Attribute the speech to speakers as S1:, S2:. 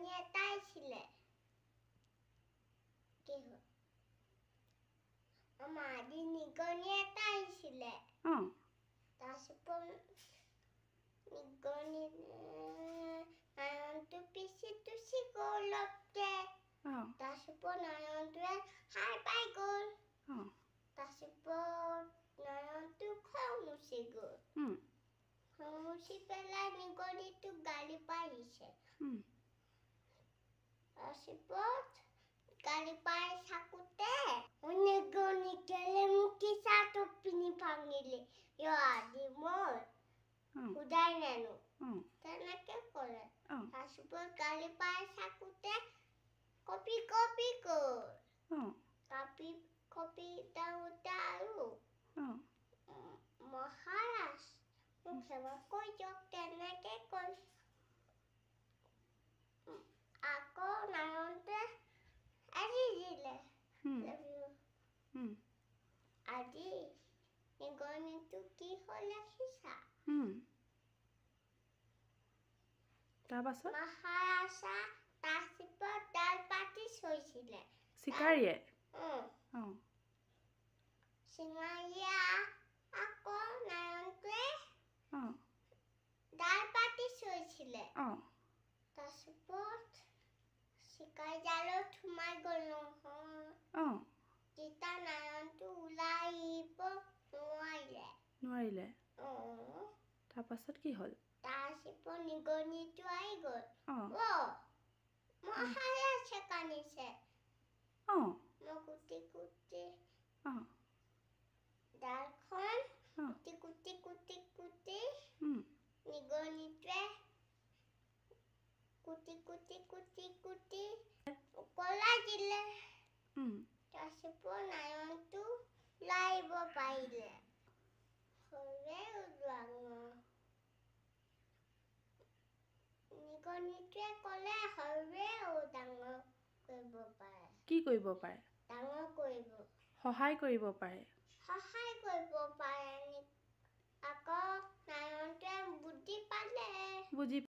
S1: নিগনি এটা আহিছিলে কি হ'ল আমাৰ আজি নিগনি এটা আহিছিলে তাৰপিছত নিগনি নয়নটো পিছি তুচি গ'ল অলপতে তাৰপিছত নয়নটোৱে সাৰ পাই গ'ল তাৰপিছত নয়নটো খং উঠি গ'ল খং উঠি পেলাই নিগনিটোক গালি পাৰিছে তাৰপিছত গালি পাৰি থাকোঁতে নিগনি কেলে মোক কিছা টপিনি ভাঙিলি আজি মই সুধাই নানো তেনেকৈ ক'লে তাৰপিছত গালি পাৰি থাকোঁতে কপি কপি গ'ল কপি যাওঁতে আৰু মহাৰাজ মোক সেৱা কৰি দিয়ক তেনেকৈ কৈ আকৌ নয়নটোৱে এৰি দিলে আজি নিগনিটো কি হ'ল দেখিছা মহাৰাজা তাৰপিছত ডাল পাতি থৈছিলে
S2: চিকাৰীয়ে
S1: চিঙাৰীয়া আকৌ নয়নটোৱে ডাল পাতি থৈছিলে তাৰপিছত চিকাৰী জালত সোমাই গ'ল নহয় তেতিয়া নয়নটো ওলাই আহিব নোৱাৰিলে
S2: তাৰপাছত কি হ'ল
S1: তাৰপিছত নিগনিটো আহি গ'ল মহাৰাজে কান্দিছে মই কুটি কুটি ডালখন কুটি কুটি কুটি নিগনিটোৱে কুটি কুটি কুটি কুটি উকলাই দিলে তাৰপিছত নয়নটো ওলাই আহিব পাৰিলে নিগনিটোৱে ক'লে সৰুৱেও ডাঙৰ কৰিব পাৰে
S2: কি কৰিব পাৰে
S1: ডাঙৰ কৰিব
S2: সহায় কৰিব পাৰে
S1: আকৌ নয়নটোৱে বুদ্ধি পালে
S2: বুজি